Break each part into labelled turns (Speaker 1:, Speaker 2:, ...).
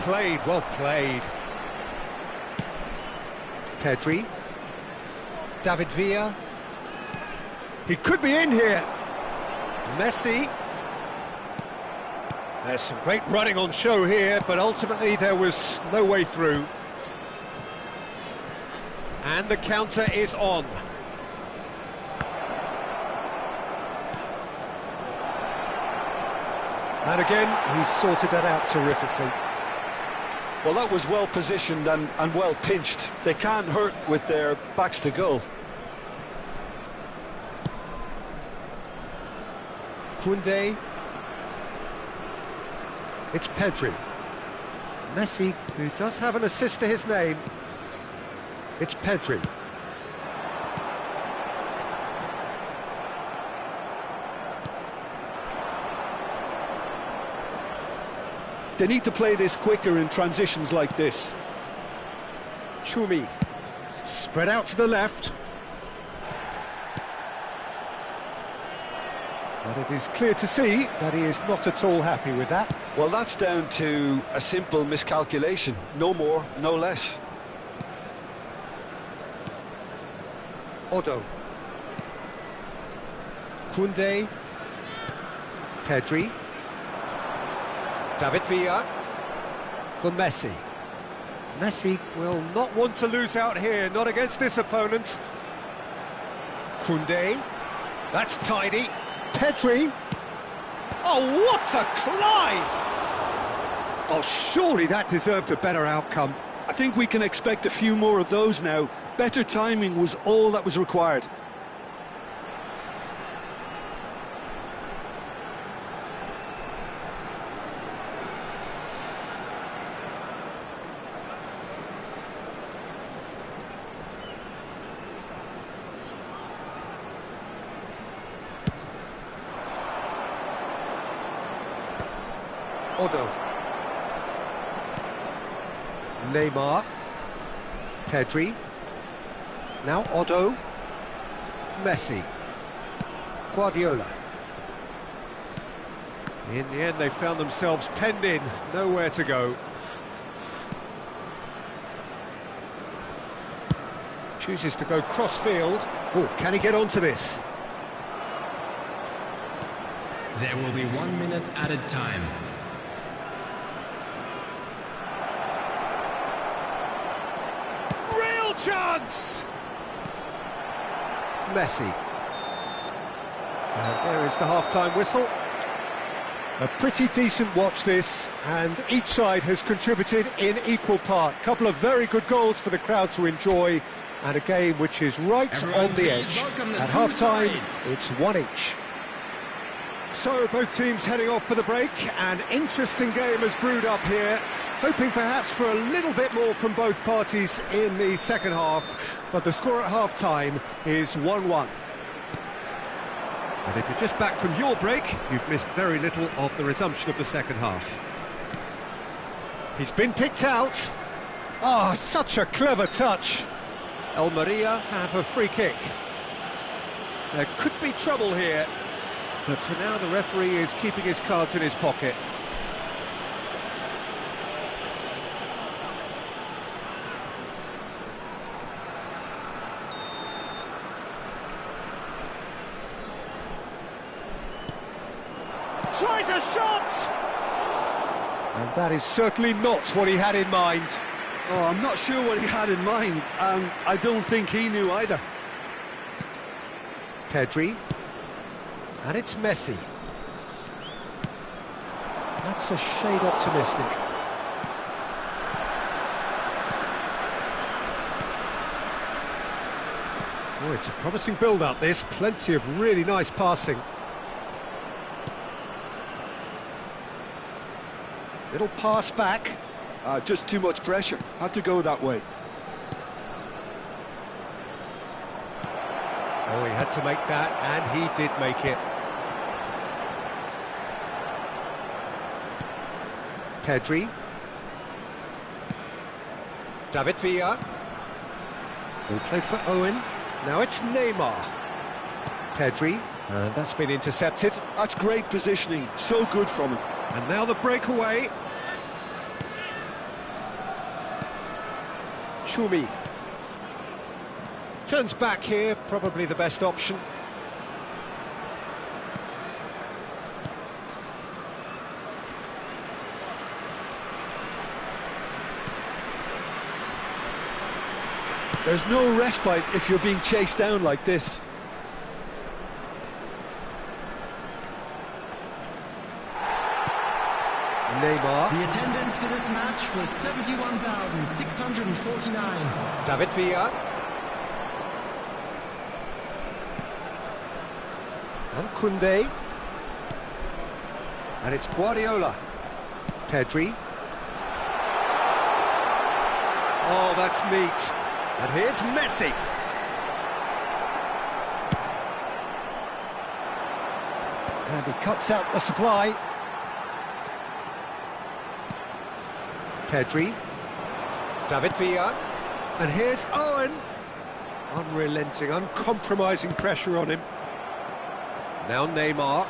Speaker 1: Played, well played. Pedri. David Villa. He could be in here. Messi. There's some great running on show here, but ultimately there was no way through. And the counter is on. And again, he's sorted that out terrifically.
Speaker 2: Well, that was well positioned and well pinched. They can't hurt with their backs to goal.
Speaker 1: Koundé. It's Pedri. Messi, who does have an assist to his name. It's Pedri.
Speaker 2: They need to play this quicker in transitions like this.
Speaker 1: Choumi. Spread out to the left. But it is clear to see that he is not at all happy with that.
Speaker 2: Well, that's down to a simple miscalculation. No more, no less.
Speaker 1: Odo. Koundé. Pedri. David Villa. For Messi. Messi will not want to lose out here, not against this opponent. Koundé. That's tidy. Pedri. Oh, what a climb! Oh, surely that deserved a better outcome.
Speaker 2: I think we can expect a few more of those now. Better timing was all that was required.
Speaker 1: Odo. Neymar. Pedri. Now Odo. Messi. Guardiola. In the end, they found themselves penned in, nowhere to go. Chooses to go cross-field. Oh, can he get onto this?
Speaker 3: There will be 1 minute added time.
Speaker 1: Chance! Messi. And there is the half-time whistle. A pretty decent watch this, and each side has contributed in equal part. A couple of very good goals for the crowd to enjoy, and a game which is right on the edge. At half-time, it's one each. So both teams heading off for the break. An interesting game has brewed up here, hoping perhaps for a little bit more from both parties in the second half, but the score at half-time is 1-1. And if you're just back from your break, you've missed very little of the resumption of the second half. He's been picked out. Ah, such a clever touch. Almeria have a free kick. There could be trouble here. But for now, the referee is keeping his cards in his pocket. Tries a shot! And that is certainly not what he had in mind.
Speaker 2: Oh, I'm not sure what he had in mind, and I don't think he knew either.
Speaker 1: Pedri. And it's Messi. That's a shade optimistic. Oh, it's a promising build-up, this. Plenty of really nice passing. Little pass back.
Speaker 2: Just too much pressure. Had to go that way.
Speaker 1: Oh, he had to make that, and he did make it. Pedri. David Villa. Will play for Owen. Now it's Neymar. Pedri. And that's been intercepted.
Speaker 2: That's great positioning. So good from him.
Speaker 1: And now the breakaway. Chumi. Turns back here, probably the best option.
Speaker 2: There's no respite if you're being chased down like this.
Speaker 1: Neymar.
Speaker 3: The attendance for this match was 71,649.
Speaker 1: David Villa. And Koundé. And it's Guardiola. Pedri. Oh, that's neat. And here's Messi. And he cuts out the supply. Pedri. David Villa. And here's Owen. Unrelenting, uncompromising pressure on him. Now Neymar.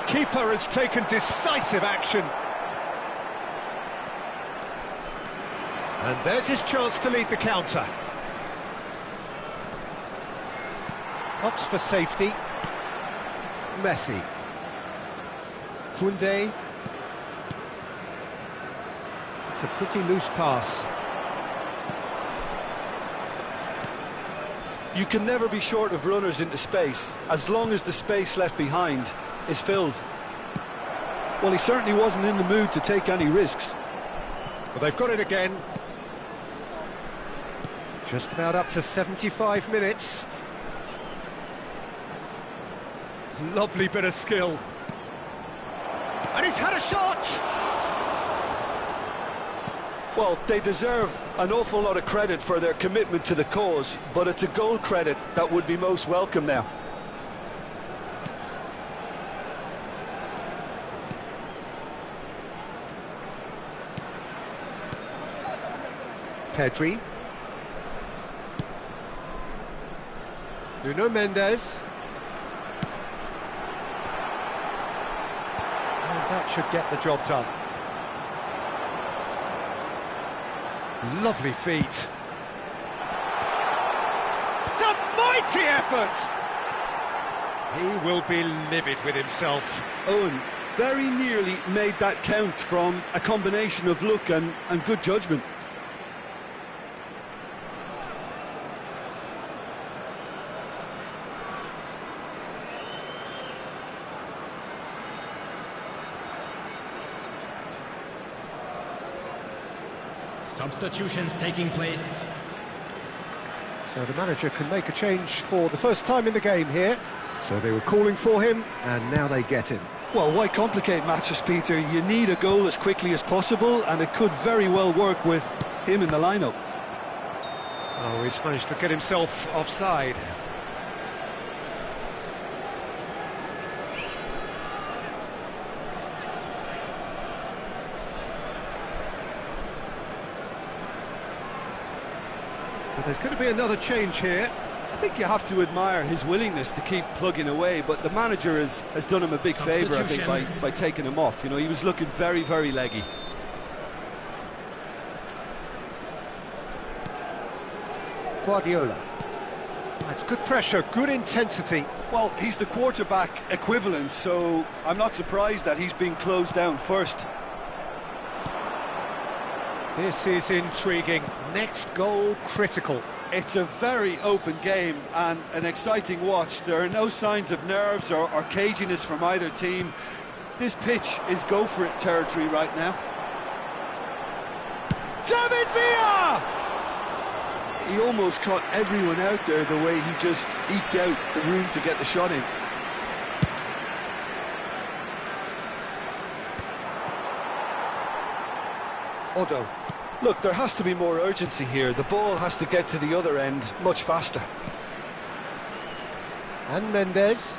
Speaker 1: Keeper has taken decisive action. And there's his chance to lead the counter. Opts for safety. Messi. Koundé. It's a pretty loose pass.
Speaker 2: You can never be short of runners into space, as long as the space left behind is filled. Well, he certainly wasn't in the mood to take any risks.
Speaker 1: Well, they've got it again. Just about up to 75 minutes. Lovely bit of skill. And he's had a shot!
Speaker 2: Well, they deserve an awful lot of credit for their commitment to the cause, but it's a goal credit that would be most welcome now.
Speaker 1: Pedri. Nuno Mendes. And that should get the job done. Lovely feet. It's a mighty effort! He will be livid with himself.
Speaker 2: Owen very nearly made that count from a combination of luck and good judgment.
Speaker 3: Substitutions taking place.
Speaker 1: So the manager can make a change for the first time in the game here. So they were calling for him, and now they get him.
Speaker 2: Well, why complicate matters, Peter? You need a goal as quickly as possible, and it could very well work with him in the lineup.
Speaker 1: Oh, he's managed to get himself offside. So there's going to be another change here.
Speaker 2: I think you have to admire his willingness to keep plugging away, but the manager has done him a big favour, I think, by taking him off. You know, he was looking very, very leggy.
Speaker 1: Guardiola. That's good pressure, good intensity.
Speaker 2: Well, he's the quarterback equivalent, so I'm not surprised that he's being closed down first.
Speaker 1: This is intriguing. Next goal critical.
Speaker 2: It's a very open game and an exciting watch. There are no signs of nerves or caginess from either team. This pitch is go-for-it territory right now.
Speaker 1: David Villa!
Speaker 2: He almost caught everyone out there the way he just eked out the room to get the shot in.
Speaker 1: Odo.
Speaker 2: Look, there has to be more urgency here. The ball has to get to the other end much faster.
Speaker 1: And Mendes.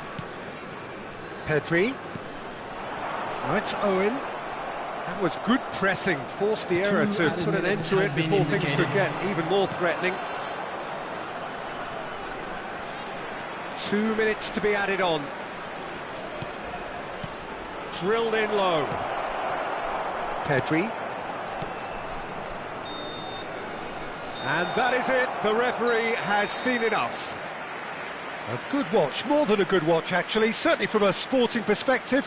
Speaker 1: Pedri. Now it's Owen. That was good pressing, forced the error to put an end to it before things could get even more threatening. 2 minutes to be added on. Drilled in low. Pedri. And that is it. The referee has seen enough. A good watch, more than a good watch actually, certainly from a sporting perspective.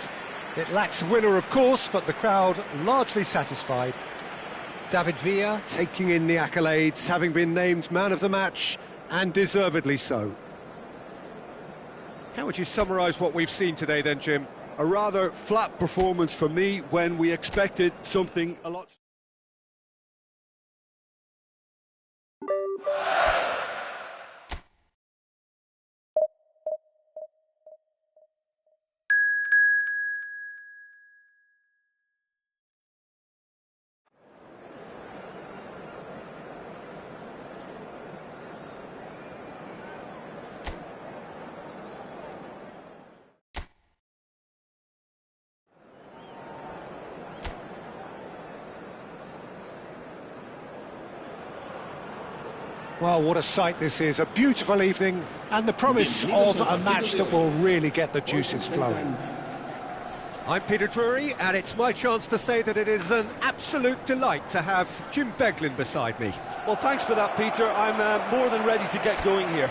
Speaker 1: It lacks a winner, of course, but the crowd largely satisfied. David Villa taking in the accolades, having been named man of the match, and deservedly so. How would you summarise what we've seen today then, Jim?
Speaker 2: A rather flat performance for me when we expected something a lot...
Speaker 1: Well, what a sight this is, a beautiful evening, and the promise of a match that will really get the juices flowing. I'm Peter Drury, and it's my chance to say that it is an absolute delight to have Jim Beglin beside me.
Speaker 2: Well, thanks for that, Peter. I'm more than ready to get going here.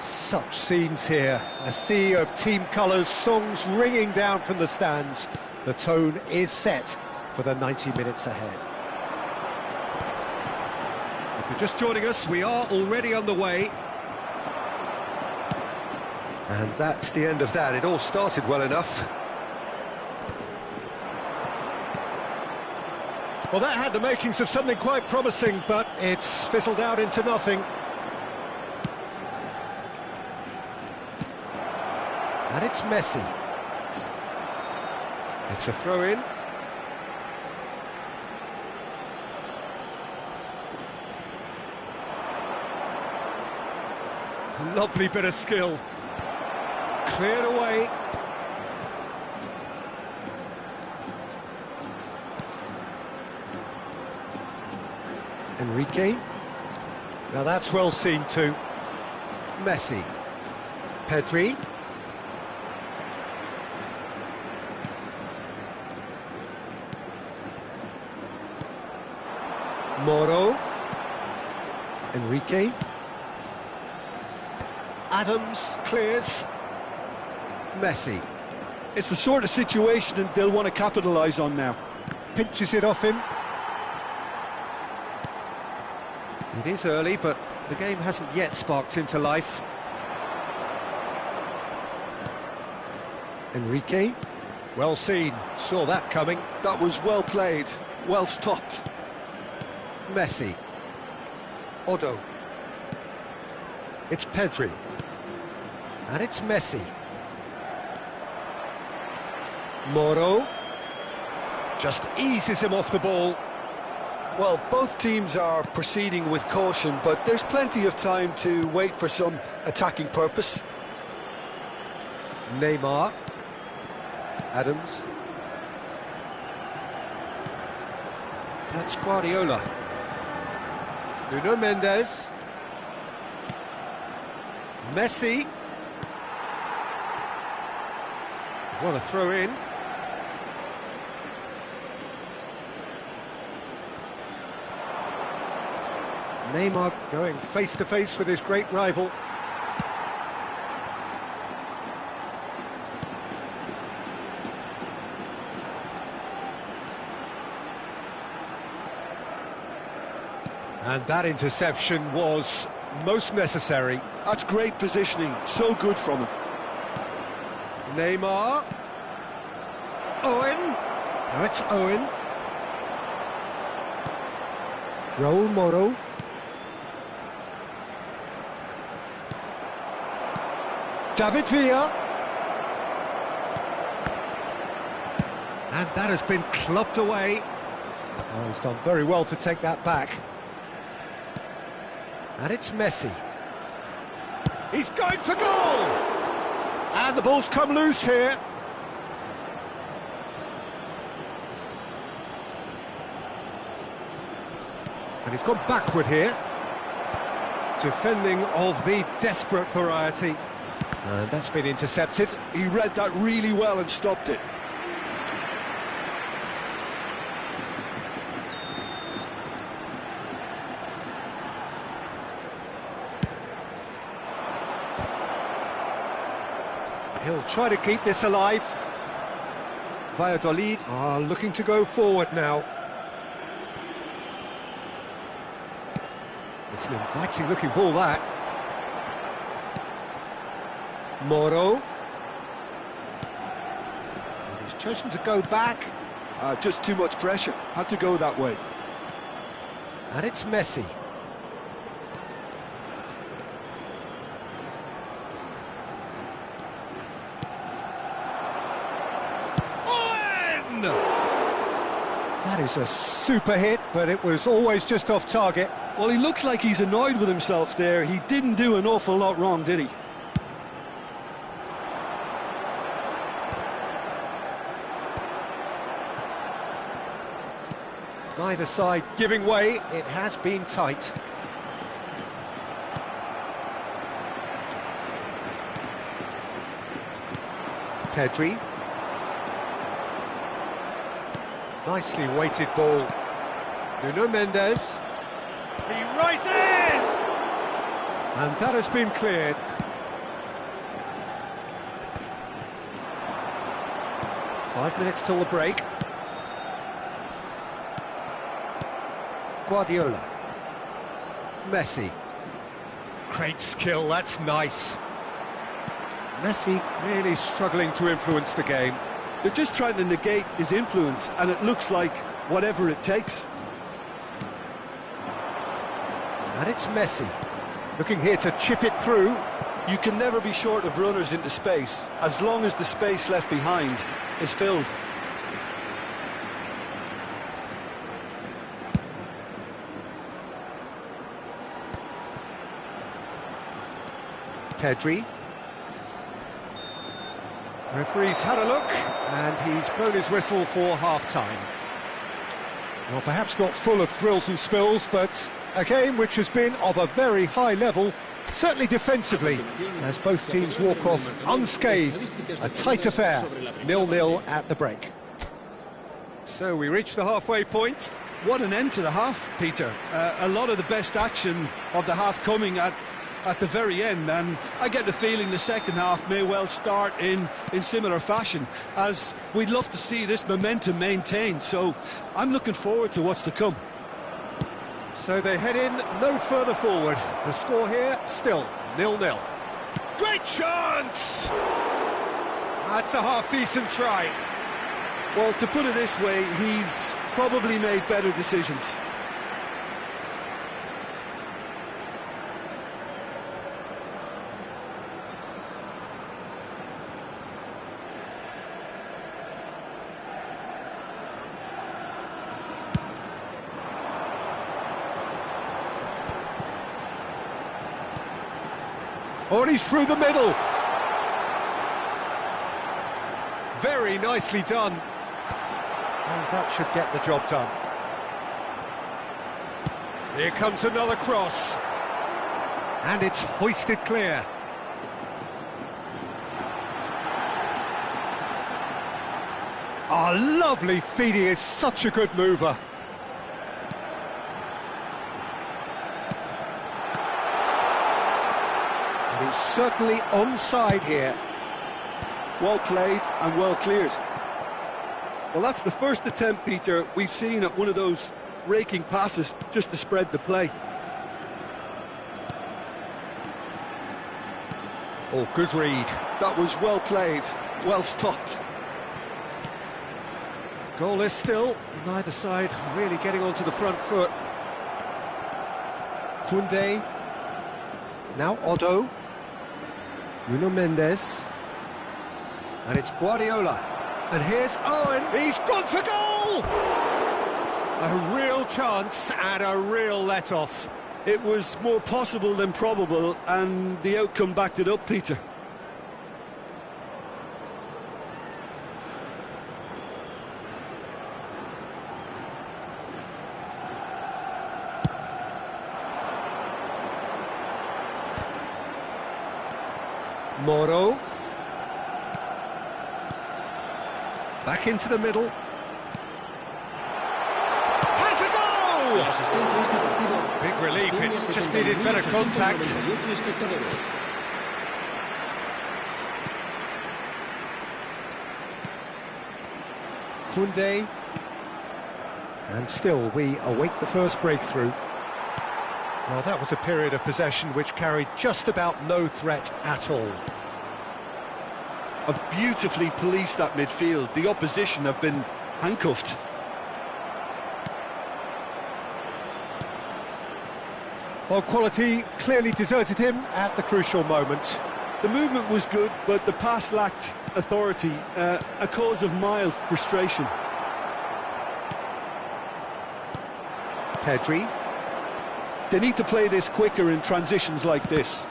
Speaker 1: Such scenes here, a sea of team colours, songs ringing down from the stands. The tone is set for the 90 minutes ahead. If you're just joining us, we are already underway. And that's the end of that. It all started well enough. Well, that had the makings of something quite promising, but it's fizzled out into nothing. And it's Messi. It's a throw-in. Lovely bit of skill. Cleared away. Enrique. Now that's well seen too. Messi. Pedri. Moro. Enrique. Adams clears. Messi.
Speaker 2: It's the sort of situation that they'll want to capitalise on now.
Speaker 1: Pinches it off him. It is early, but the game hasn't yet sparked into life. Enrique. Well seen. Saw that coming.
Speaker 2: That was well played, well stopped.
Speaker 1: Messi. Odo. It's Pedri. And it's Messi. Moro. Just eases him off the ball.
Speaker 2: Well, both teams are proceeding with caution, but there's plenty of time to wait for some attacking purpose.
Speaker 1: Neymar. Adams. That's Guardiola. Nuno Mendes. Messi. What a throw in. Neymar going face to face with his great rival. And that interception was most necessary.
Speaker 2: That's great positioning, so good from him.
Speaker 1: Neymar. Owen. Now it's Owen. Raul Moro. David Villa. And that has been clubbed away. Oh, he's done very well to take that back. And it's Messi. He's going for goal! And the ball's come loose here. And he's gone backward here. Defending of the desperate variety. And that's been intercepted.
Speaker 2: He read that really well and stopped it.
Speaker 1: He'll try to keep this alive. Valladolid are looking to go forward now. It's an inviting looking ball, that. Moro. And he's chosen to go back.
Speaker 2: Just too much pressure. Had to go that way.
Speaker 1: And it's Messi. That is a super hit, but it was always just off target.
Speaker 2: Well, he looks like he's annoyed with himself there. He didn't do an awful lot wrong, did he?
Speaker 1: Neither side giving way. It has been tight. Pedri. Nicely weighted ball. Nuno Mendes. He rises! And that has been cleared. Five minutes till the break. Guardiola. Messi. Great skill, that's nice. Messi really struggling to influence the game.
Speaker 2: They're just trying to negate his influence, and it looks like whatever it takes.
Speaker 1: And it's Messi, looking here to chip it through.
Speaker 2: You can never be short of runners into space, as long as the space left behind is filled.
Speaker 1: Pedri. Referee's had a look, and he's blown his whistle for half-time. Well, perhaps not full of thrills and spills, but a game which has been of a very high level, certainly defensively, as both teams walk off unscathed. A tight affair, 0-0 at the break. So we reach the halfway point.
Speaker 2: What an end to the half, Peter. A lot of the best action of the half coming at the very end, and I get the feeling the second half may well start in similar fashion, as we'd love to see this momentum maintained, so I'm looking forward to what's to come.
Speaker 1: So they head in no further forward. The score here, still 0-0. Great chance! That's a half-decent try.
Speaker 2: Well, to put it this way, he's probably made better decisions.
Speaker 1: Oh, and he's through the middle. Very nicely done. And that should get the job done. Here comes another cross. And it's hoisted clear. Oh, lovely feed. He is such a good mover. And he's certainly onside here.
Speaker 2: Well played and well cleared. Well, that's the first attempt, Peter, we've seen at one of those raking passes just to spread the play.
Speaker 1: Oh, good read.
Speaker 2: That was well played, well stopped.
Speaker 1: Goalless still, neither side really getting onto the front foot. Koundé, now Otto, Nuno Mendes, and it's Guardiola. And here's Owen, he's gone for goal! A real chance and a real let-off.
Speaker 2: It was more possible than probable, and the outcome backed it up, Peter.
Speaker 1: Moro. Back into the middle. Has a goal! Big relief, it just needed better contact. Koundé. And still we await the first breakthrough. Well, that was a period of possession which carried just about no threat at all.
Speaker 2: Have beautifully policed that midfield. The opposition have been handcuffed.
Speaker 1: Well, quality clearly deserted him at the crucial moment.
Speaker 2: The movement was good, but the pass lacked authority, a cause of mild frustration.
Speaker 1: Pedri.
Speaker 2: They need to play this quicker in transitions like this.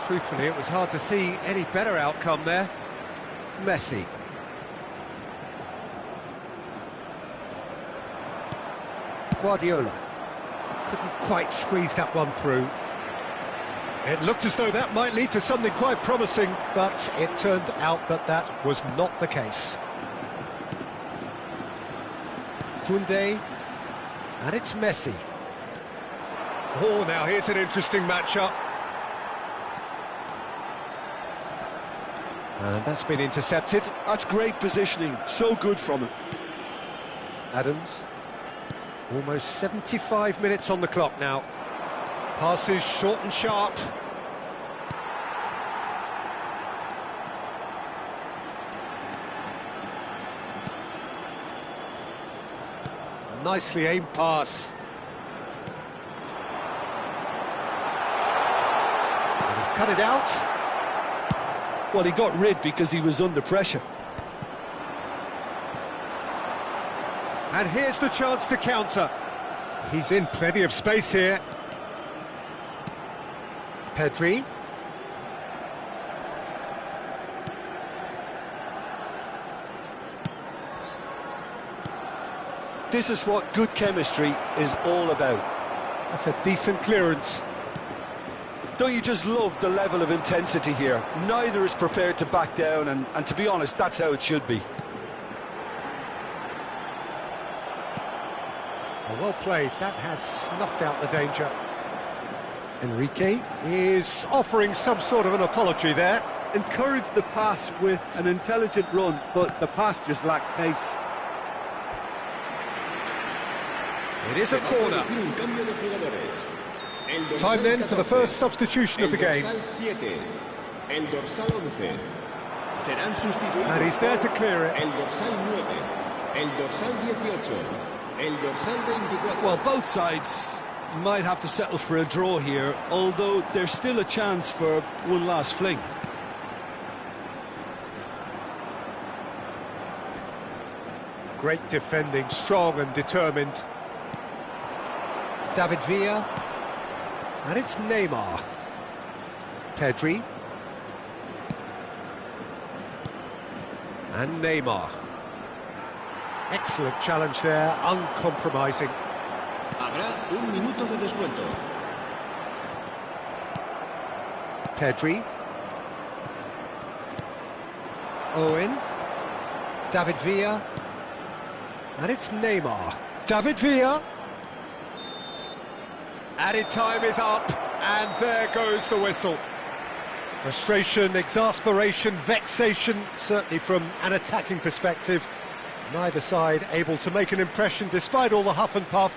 Speaker 1: Truthfully, it was hard to see any better outcome there. Messi. Guardiola. Couldn't quite squeeze that one through. It looked as though that might lead to something quite promising, but it turned out that that was not the case. Koundé. And it's Messi. Oh, now here's an interesting matchup. And that's been intercepted.
Speaker 2: That's great positioning, so good from him.
Speaker 1: Adams. Almost 75 minutes on the clock now. Passes short and sharp. Nicely aimed pass. And he's cut it out.
Speaker 2: Well, he got rid because he was under pressure.
Speaker 1: And here's the chance to counter. He's in plenty of space here. Pedri.
Speaker 2: This is what good chemistry is all about.
Speaker 1: That's a decent clearance.
Speaker 2: Don't you just love the level of intensity here? Neither is prepared to back down, and to be honest, that's how it should be.
Speaker 1: Well played, that has snuffed out the danger. Enrique is offering some sort of an apology there.
Speaker 2: Encouraged the pass with an intelligent run, but the pass just lacked pace.
Speaker 1: It is a corner. Time then for the first substitution of the game. And he's there to clear it.
Speaker 2: Well, both sides might have to settle for a draw here, although there's still a chance for one last fling.
Speaker 1: Great defending, strong and determined. David Villa. And it's Neymar. Pedri. And Neymar. Excellent challenge there, uncompromising.
Speaker 4: Habrá un minuto de descuento.
Speaker 1: Pedri. Owen. David Villa. And it's Neymar. David Villa. Added time is up, and there goes the whistle. Frustration, exasperation, vexation, certainly from an attacking perspective. Neither side able to make an impression despite all the huff and puff.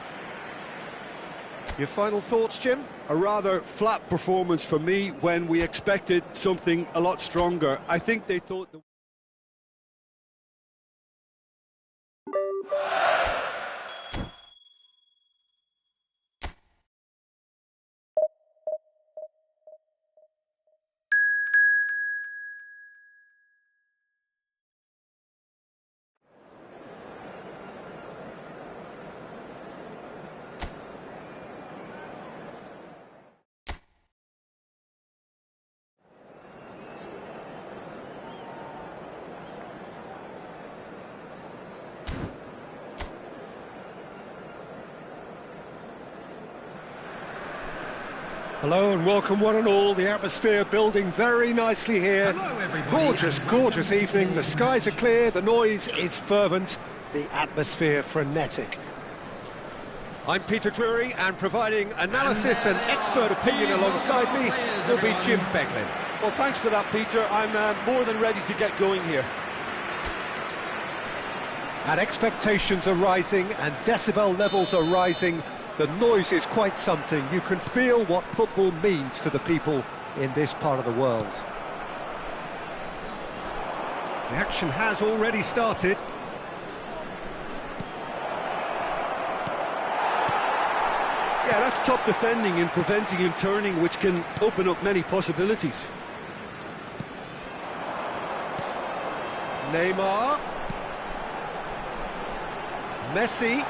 Speaker 1: Your final thoughts, Jim?
Speaker 2: A rather flat performance for me when we expected something a lot stronger. I think they thought...
Speaker 1: Hello and welcome one and all. The atmosphere building very nicely here.
Speaker 3: Hello, everybody.
Speaker 1: Gorgeous, gorgeous evening. The skies are clear, the noise is fervent, the atmosphere frenetic. I'm Peter Drury, and providing analysis and expert opinion alongside me will be Jim Beglin.
Speaker 2: Well, thanks for that, Peter. I'm more than ready to get going here.
Speaker 1: And expectations are rising and decibel levels are rising. The noise is quite something. You can feel what football means to the people in this part of the world. The action has already started.
Speaker 2: Yeah, that's top defending and preventing him turning, which can open up many possibilities.
Speaker 1: Neymar. Messi.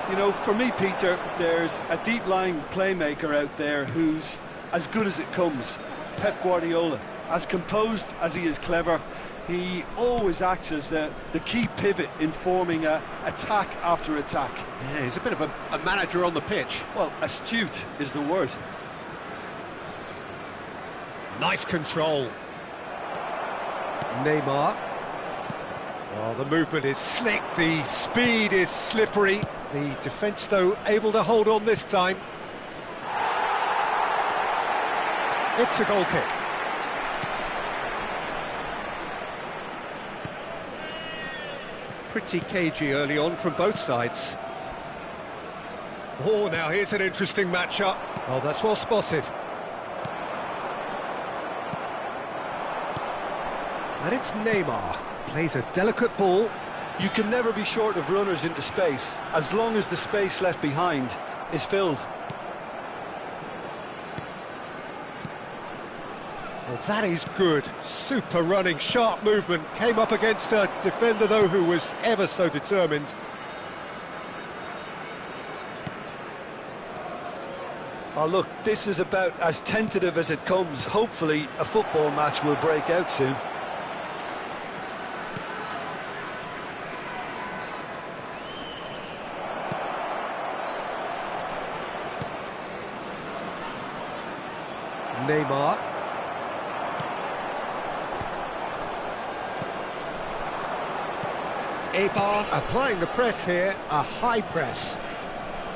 Speaker 2: You know, for me, Peter, there's a deep-lying playmaker out there who's as good as it comes. Pep Guardiola. As composed as he is clever, he always acts as the key pivot in forming attack after attack.
Speaker 1: Yeah, he's a bit of a manager on the pitch.
Speaker 2: Well, astute is the word.
Speaker 1: Nice control. Neymar. Well, the movement is slick, the speed is slippery. The defence, though, able to hold on this time. It's a goal kick. Pretty cagey early on from both sides. Oh, now here's an interesting matchup. Oh, that's well spotted. And it's Neymar. Plays a delicate ball.
Speaker 2: You can never be short of runners into space, as long as the space left behind is filled.
Speaker 1: Well, that is good. Super running, sharp movement. Came up against a defender, though, who was ever so determined.
Speaker 2: Oh, look, this is about as tentative as it comes. Hopefully, a football match will break out soon.
Speaker 1: Neymar. Ebar applying the press here, a high press.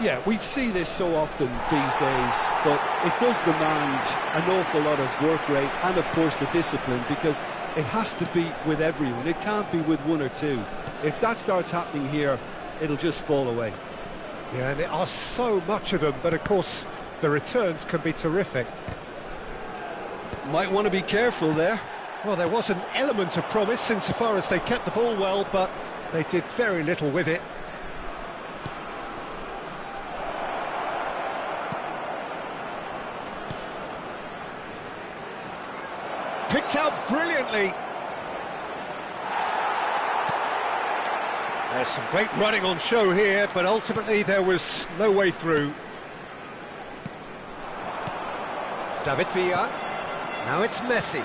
Speaker 2: Yeah, we see this so often these days, but it does demand an awful lot of work rate and, of course, the discipline, because it has to be with everyone. It can't be with one or two. If that starts happening here, it'll just fall away.
Speaker 1: Yeah, and there are so much of them, but of course the returns can be terrific.
Speaker 2: Might want to be careful there.
Speaker 1: Well, there was an element of promise insofar as they kept the ball well, but they did very little with it. Picked out brilliantly. There's some great running on show here, but ultimately there was no way through. David Villa. Now it's Messi.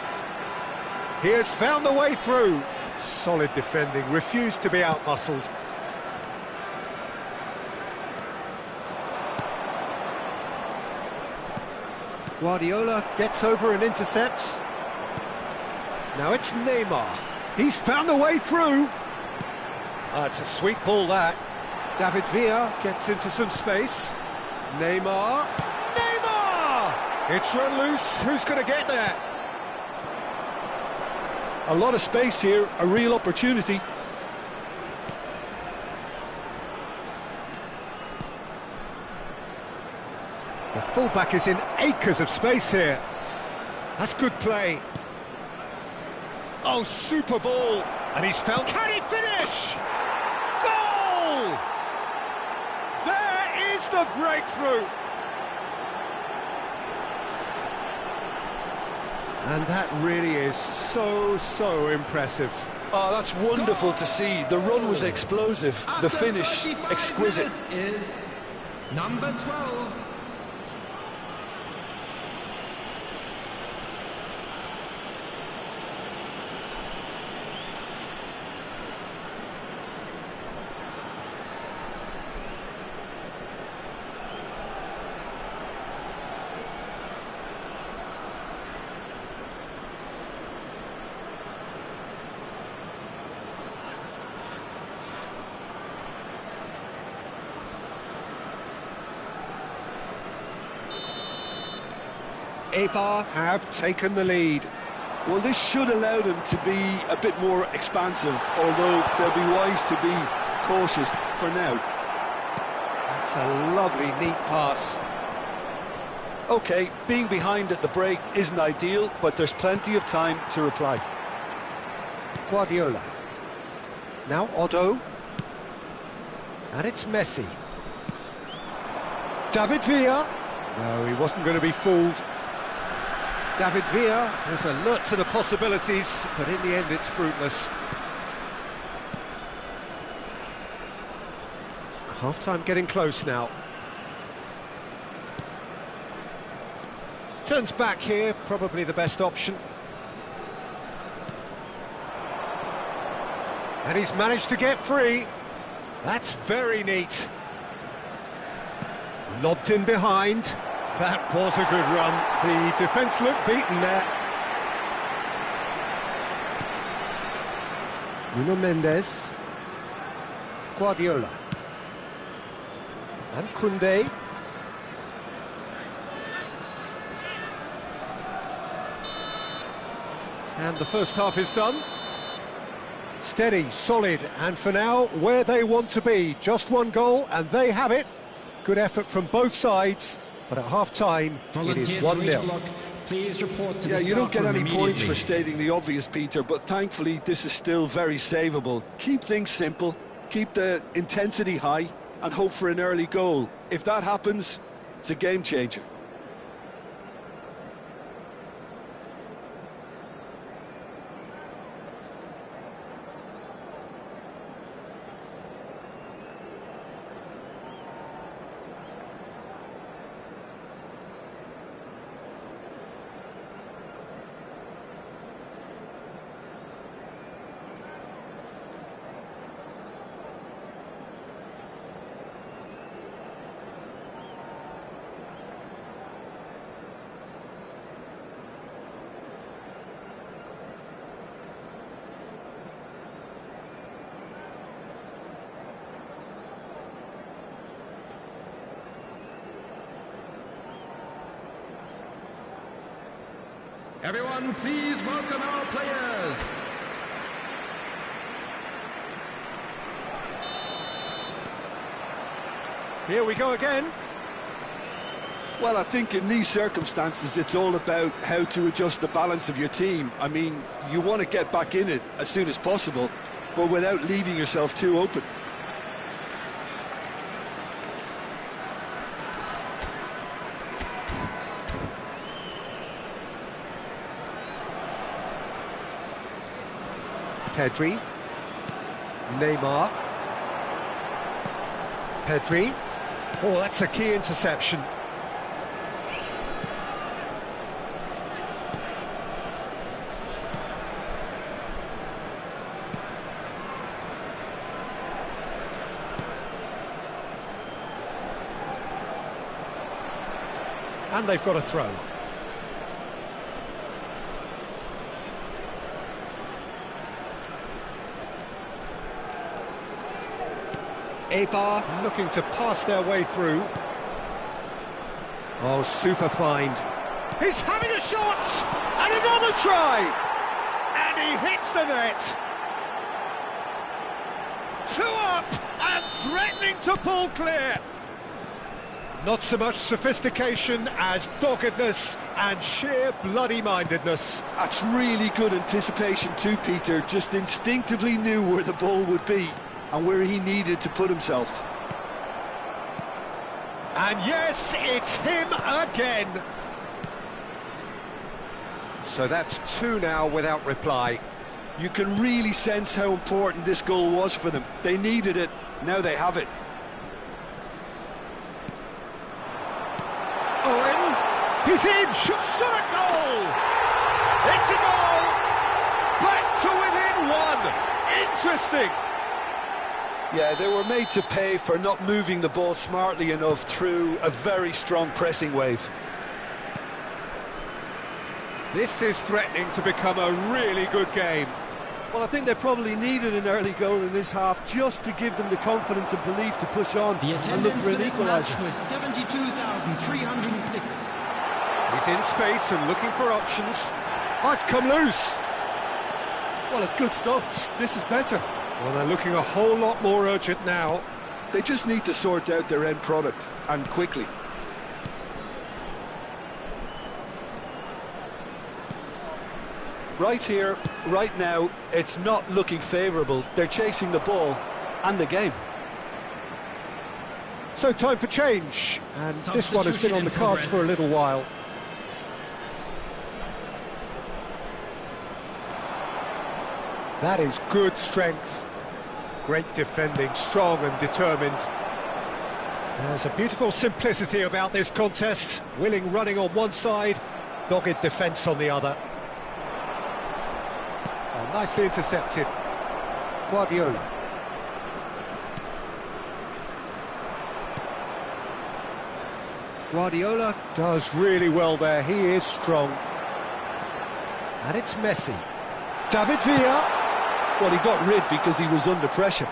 Speaker 1: He has found the way through. Solid defending, refused to be outmuscled. Guardiola gets over and intercepts. Now it's Neymar. He's found the way through. It's a sweet ball, that. David Villa gets into some space. Neymar. It's run loose. Who's going to get there?
Speaker 2: A lot of space here, a real opportunity.
Speaker 1: The fullback is in acres of space here. That's good play. Oh, super ball. And he's found... Can he finish? Goal! There is the breakthrough. And that really is so impressive.
Speaker 2: Oh, that's wonderful to see. The run was explosive, the finish exquisite.
Speaker 3: Is number 12.
Speaker 1: Eibar have taken the lead.
Speaker 2: Well, this should allow them to be a bit more expansive, although they'll be wise to be cautious for now.
Speaker 1: That's a lovely, neat pass.
Speaker 2: OK, being behind at the break isn't ideal, but there's plenty of time to reply.
Speaker 1: Guardiola. Now Otto. And it's Messi. David Villa. No, he wasn't going to be fooled. David Villa is alert to the possibilities, but in the end it's fruitless. Half-time getting close now. Turns back here, probably the best option. And he's managed to get free. That's very neat. Lobbed in behind. That was a good run. The defence looked beaten there. Nuno Mendes. Guardiola. And Koundé. And the first half is done. Steady, solid, and for now, where they want to be. Just one goal, and they have it. Good effort from both sides, but at half-time, it is 1-0.
Speaker 2: Yeah, you don't get any points for stating the obvious, Peter, but thankfully this is still very savable. Keep things simple, keep the intensity high, and hope for an early goal. If that happens, it's a game changer.
Speaker 3: Everyone, please welcome our players.
Speaker 1: Here we go again.
Speaker 2: Well, I think in these circumstances, it's all about how to adjust the balance of your team. I mean, you want to get back in it as soon as possible, but without leaving yourself too open.
Speaker 1: Pedri. Neymar. Pedri. Oh, that's a key interception. And they've got a throw. Eibar looking to pass their way through. Oh, super find. He's having a shot! And another try! And he hits the net! 2 up and threatening to pull clear! Not so much sophistication as doggedness and sheer bloody-mindedness.
Speaker 2: That's really good anticipation too, Peter. Just instinctively knew where the ball would be and where he needed to put himself.
Speaker 1: And yes, it's him again. So that's 2 now without reply.
Speaker 2: You can really sense how important this goal was for them. They needed it, now they have it.
Speaker 1: Owen, he's in, shot a goal! It's a goal! Back to within 1! Interesting!
Speaker 2: Yeah, they were made to pay for not moving the ball smartly enough through a very strong pressing wave.
Speaker 1: This is threatening to become a really good game.
Speaker 2: Well, I think they probably needed an early goal in this half just to give them the confidence and belief to push on
Speaker 3: The
Speaker 2: and look
Speaker 3: attendance
Speaker 2: for
Speaker 3: for
Speaker 2: an
Speaker 3: this match
Speaker 2: equaliser.
Speaker 3: was 72,306.
Speaker 1: He's in space and looking for options. Oh, it's come loose.
Speaker 2: Well, it's good stuff. This is better.
Speaker 1: Well, they're looking a whole lot more urgent now.
Speaker 2: They just need to sort out their end product, and quickly. Right here, right now, it's not looking favourable. They're chasing the ball and the game.
Speaker 1: So time for change, and this one has been on the cards for a little while. That is good strength. Great defending, strong and determined. There's a beautiful simplicity about this contest. Willing running on one side, dogged defence on the other. Oh, nicely intercepted. Guardiola. Guardiola does really well there. He is strong. And it's Messi. David Villa.
Speaker 2: Well, he got rid because he was under pressure.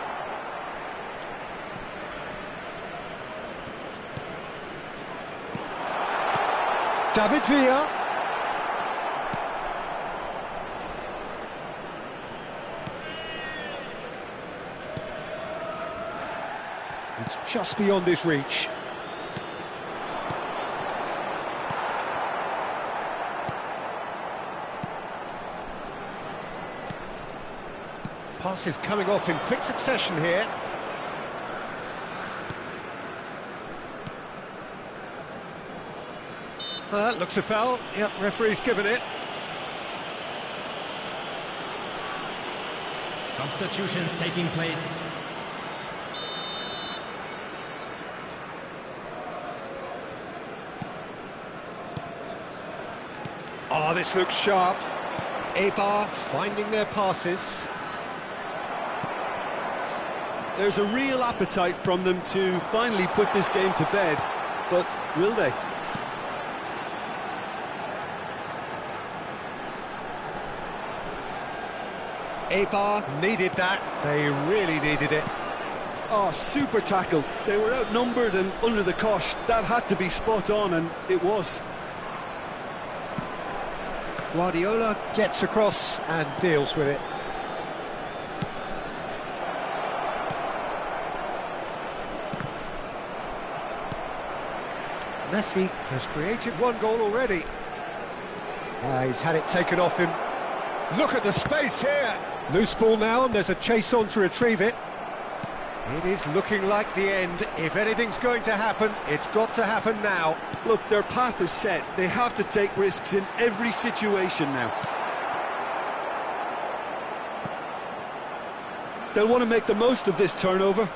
Speaker 1: David Villa. It's just beyond his reach. Passes coming off in quick succession here. Looks a foul. Yep, referee's given it.
Speaker 3: Substitutions taking place.
Speaker 1: Oh, this looks sharp. Eibar finding their passes.
Speaker 2: There's a real appetite from them to finally put this game to bed, but will they?
Speaker 1: Eibar needed that. They really needed it.
Speaker 2: Oh, super tackle. They were outnumbered and under the cosh. That had to be spot on, and it was.
Speaker 1: Guardiola gets across and deals with it. Messi has created one goal already. He's had it taken off him. Look at the space here. Loose ball now, and there's a chase on to retrieve it. It is looking like the end. If anything's going to happen, it's got to happen now.
Speaker 2: Look, their path is set. They have to take risks in every situation now. They'll want to make the most of this turnover.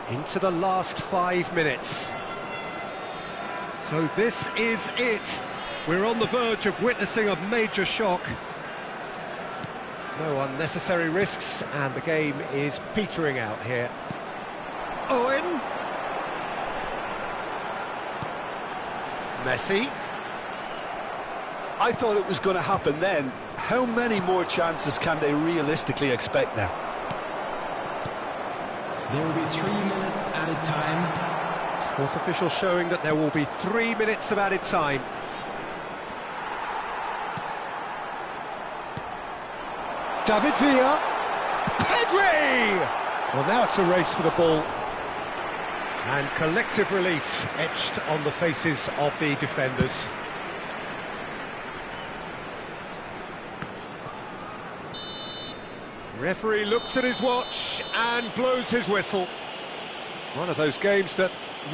Speaker 1: Into the last 5 minutes. So this is it. We're on the verge of witnessing a major shock. No unnecessary risks, and the game is petering out here. Owen. Messi.
Speaker 2: I thought it was going to happen then. How many more chances can they realistically expect now?
Speaker 3: There will be 3 minutes added time.
Speaker 1: Fourth official showing that there will be 3 minutes of added time. David Villa. Pedri! Well, now it's a race for the ball. And collective relief etched on the faces of the defenders. Referee looks at his watch and blows his whistle. One of those games that